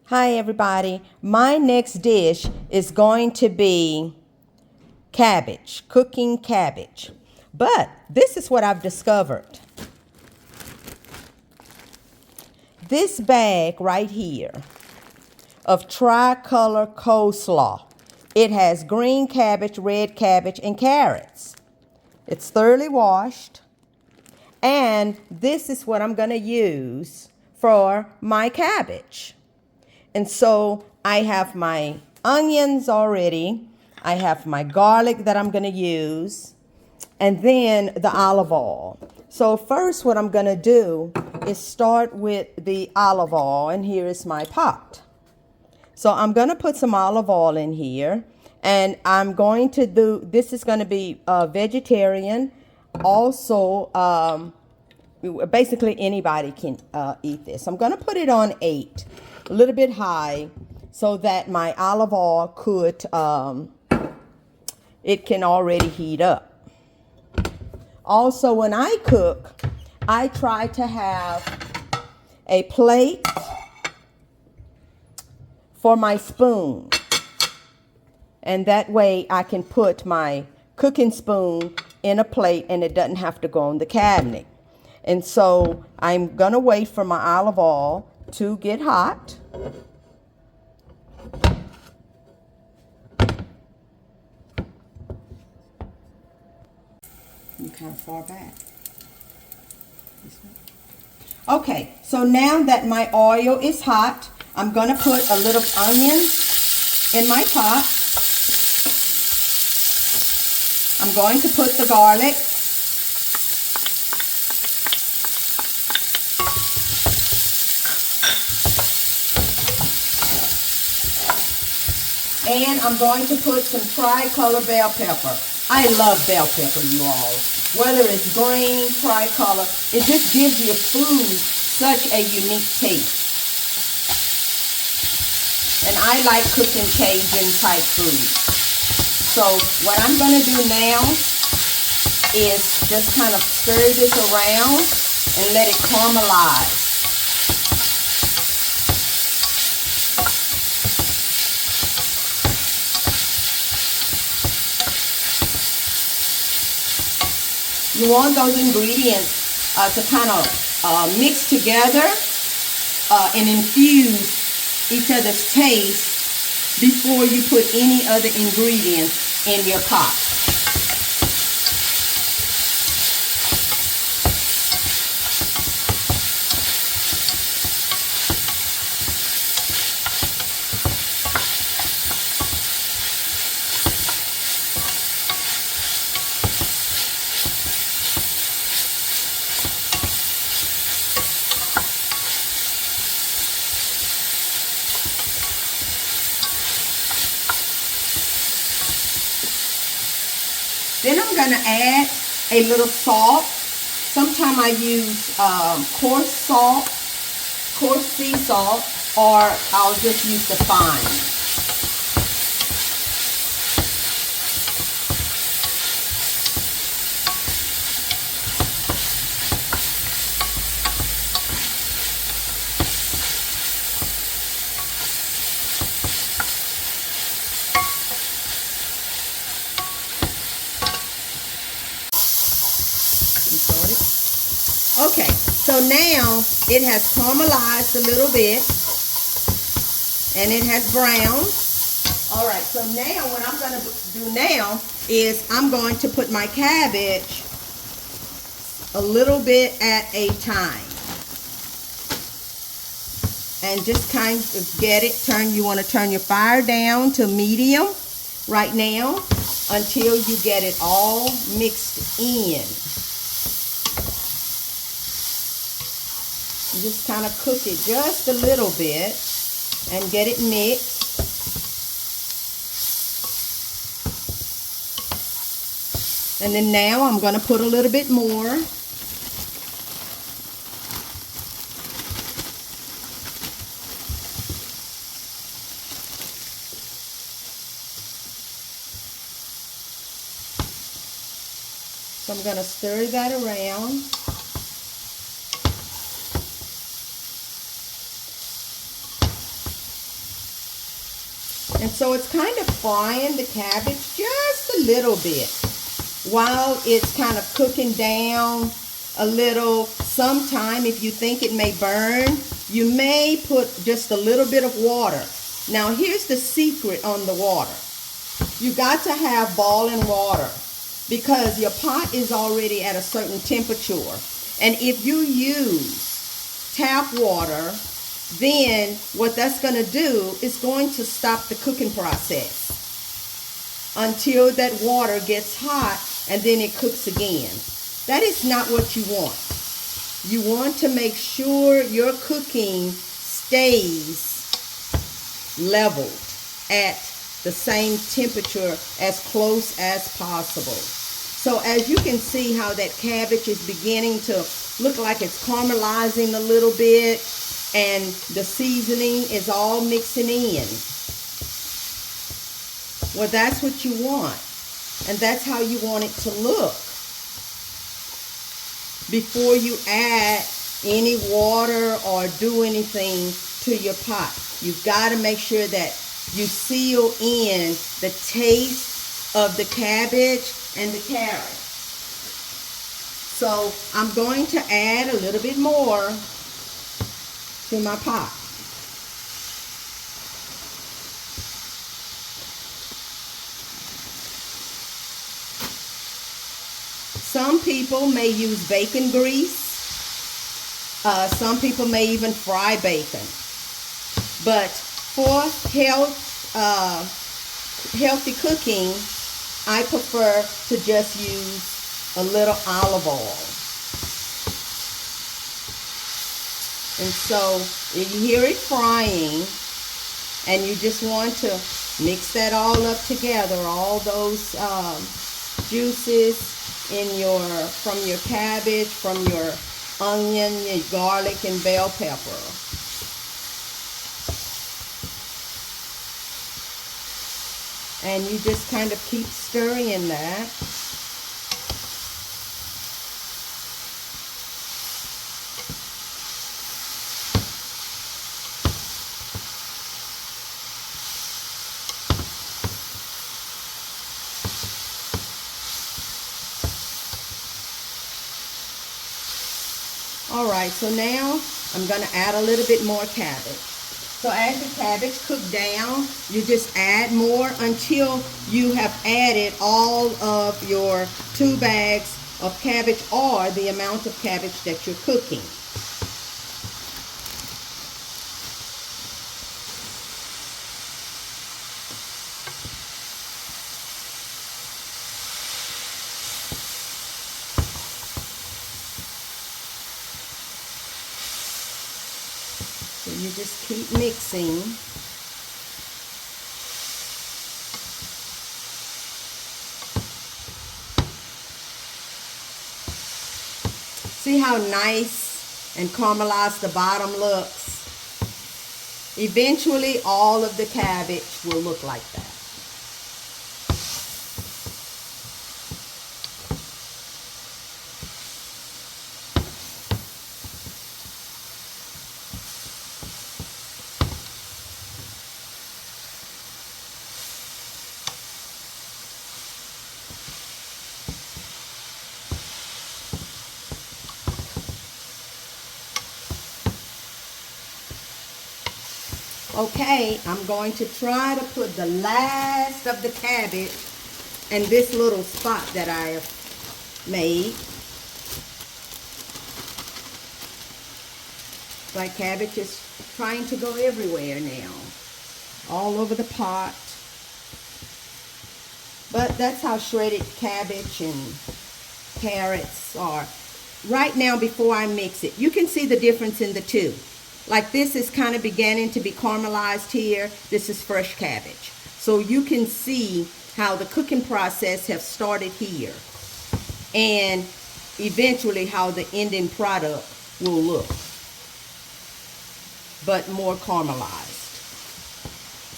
Hi everybody, my next dish is going to be cabbage, cooking cabbage. But this is what I've discovered. This bag right here of tricolor coleslaw, it has green cabbage, red cabbage, and carrots. It's thoroughly washed. And this is what I'm going to use for my cabbage. And so I have my onions already. I have my garlic that I'm going to use. And then the olive oil. So first what I'm going to do is start with the olive oil. And here is my pot. So I'm going to put some olive oil in here. And I'm going to do, this is going to be vegetarian. Also, basically anybody can eat this. I'm going to put it on 8. A little bit high so that my olive oil could, it can already heat up. Also, when I cook, I try to have a plate for my spoon. And that way I can put my cooking spoon in a plate and it doesn't have to go on the cabinet. And so I'm going to wait for my olive oil to get hot. I'm kind of far back. Okay, so now that my oil is hot, I'm going to put a little onion in my pot. I'm going to put the garlic. And I'm going to put some tricolor bell pepper. I love bell pepper, you all. Whether it's green, tricolor, it just gives your food such a unique taste. And I like cooking Cajun type food. So what I'm going to do now is just kind of stir this around and let it caramelize. You want those ingredients to kind of mix together and infuse each other's taste before you put any other ingredients in your pot. Then I'm going to add a little salt. Sometimes I use coarse salt, coarse sea salt, or I'll just use the fine. Okay, so now it has caramelized a little bit and it has browned. All right, so now what I'm going to do now is I'm going to put my cabbage a little bit at a time. And just kind of get it, you want to turn your fire down to medium right now until you get it all mixed in. Just kind of cook it just a little bit and get it mixed. And then now I'm going to put a little bit more. So I'm going to stir that around. And so it's kind of frying the cabbage just a little bit while it's kind of cooking down a little. Sometime, if you think it may burn, you may put just a little bit of water. Now, here's the secret on the water. You got to have boiling water because your pot is already at a certain temperature. And if you use tap water, then what that's going to do is going to stop the cooking process until that water gets hot and then it cooks again. That is not what you want. You want to make sure your cooking stays leveled at the same temperature as close as possible. So as you can see how that cabbage is beginning to look like it's caramelizing a little bit, and the seasoning is all mixing in. Well, that's what you want. And that's how you want it to look before you add any water or do anything to your pot. You've got to make sure that you seal in the taste of the cabbage and the carrot. So I'm going to add a little bit more to my pot. Some people may use bacon grease. Some people may even fry bacon. But for healthy cooking, I prefer to just use a little olive oil. And so you hear it frying, and you just want to mix that all up together, all those juices from your cabbage, from your onion, your garlic, and bell pepper. And you just kind of keep stirring that. All right, so now I'm going to add a little bit more cabbage. So as the cabbage cooks down, you just add more until you have added all of your 2 bags of cabbage or the amount of cabbage that you're cooking. So you just keep mixing. See how nice and caramelized the bottom looks? Eventually, all of the cabbage will look like that. Okay, I'm going to try to put the last of the cabbage in this little spot that I have made. Like cabbage is trying to go everywhere now, all over the pot. But that's how shredded cabbage and carrots are. Right now, before I mix it, you can see the difference in the two. Like this is kind of beginning to be caramelized here. This is fresh cabbage. So you can see how the cooking process has started here. And eventually how the ending product will look. But more caramelized.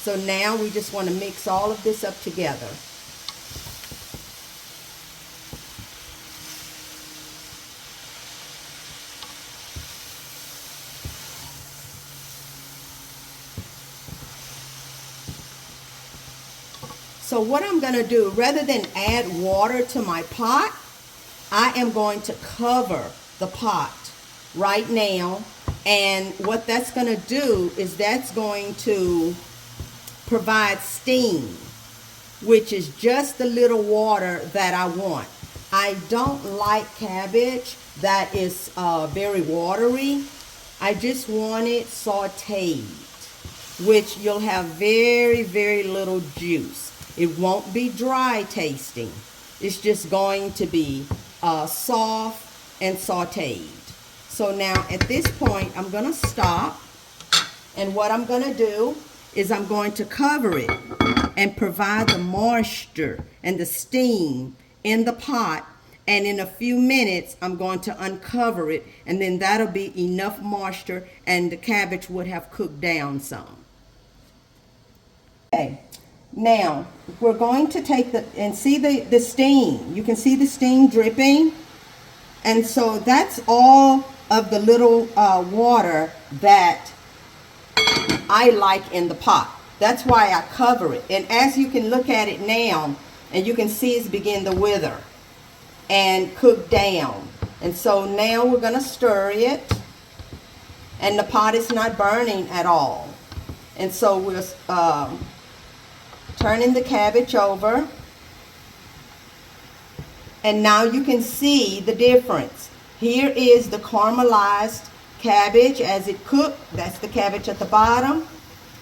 So now we just want to mix all of this up together. So what I'm going to do, rather than add water to my pot, I am going to cover the pot right now. And what that's going to do is that's going to provide steam, which is just the little water that I want. I don't like cabbage that is very watery. I just want it sauteed, which you'll have very, very little juice. It won't be dry tasting. It's just going to be soft and sauteed. So now at this point, I'm going to stop. And what I'm going to do is I'm going to cover it and provide the moisture and the steam in the pot. And in a few minutes, I'm going to uncover it. And then that'll be enough moisture and the cabbage would have cooked down some. Okay, now we're going to take and see the steam. You can see the steam dripping. And so that's all of the little water that I like in the pot. That's why I cover it. And as you can look at it now, and you can see it's begin to wither and cook down. And so now we're going to stir it. And the pot is not burning at all. And so we're turning the cabbage over. And now you can see the difference. Here is the caramelized cabbage as it cooked. That's the cabbage at the bottom.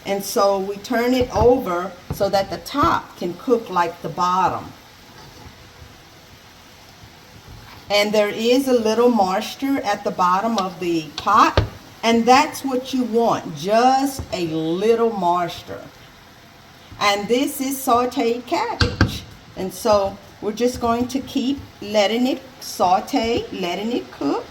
And so we turn it over so that the top can cook like the bottom. And there is a little moisture at the bottom of the pot. And that's what you want, just a little moisture. And this is sauteed cabbage. And so we're just going to keep letting it saute, letting it cook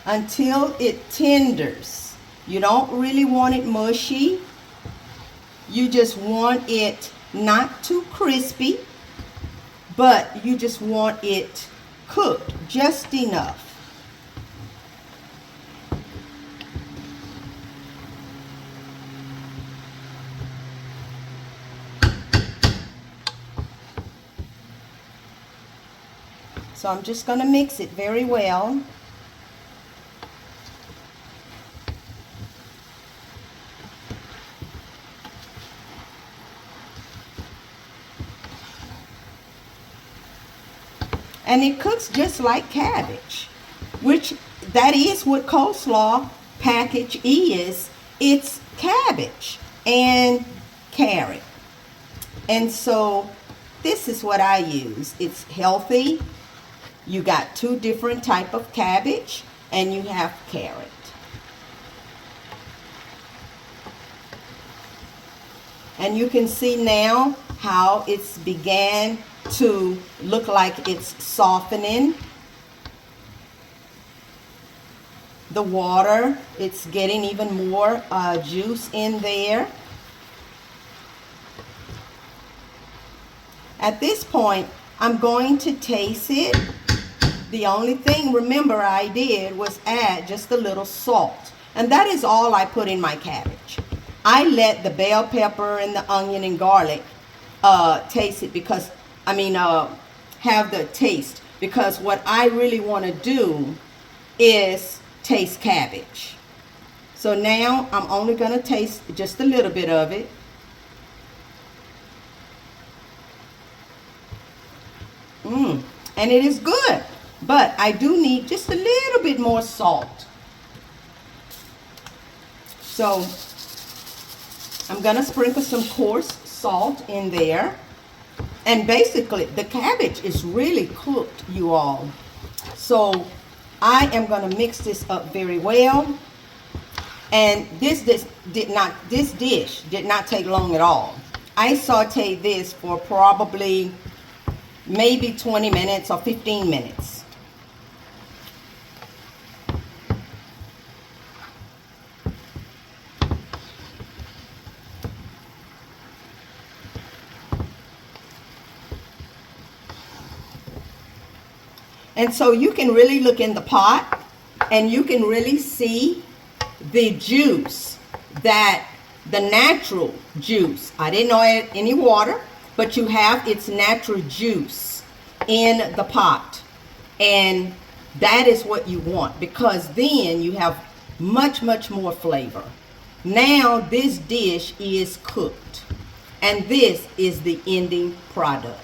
until it tenders. You don't really want it mushy. You just want it not too crispy, but you just want it cooked just enough. So I'm just going to mix it very well. And it cooks just like cabbage, which that is what coleslaw package is. It's cabbage and carrot. And so this is what I use. It's healthy. You got two different type of cabbage and you have carrot. And you can see now how it's began to look like it's softening. The water, it's getting even more juice in there. At this point, I'm going to taste it. The only thing, remember, I did was add just a little salt. And that is all I put in my cabbage. I let the bell pepper and the onion and garlic taste it because, have the taste. Because what I really want to do is taste cabbage. So now I'm only going to taste just a little bit of it. And it is good. But I do need just a little bit more salt. So I'm going to sprinkle some coarse salt in there. And basically the cabbage is really cooked, you all. So I am going to mix this up very well. And this dish did not take long at all. I sauteed this for probably maybe 20 minutes or 15 minutes. And so you can really look in the pot and you can really see the juice that the natural juice. I didn't add any water, but you have its natural juice in the pot. And that is what you want, because then you have much, much more flavor. Now this dish is cooked, and this is the ending product.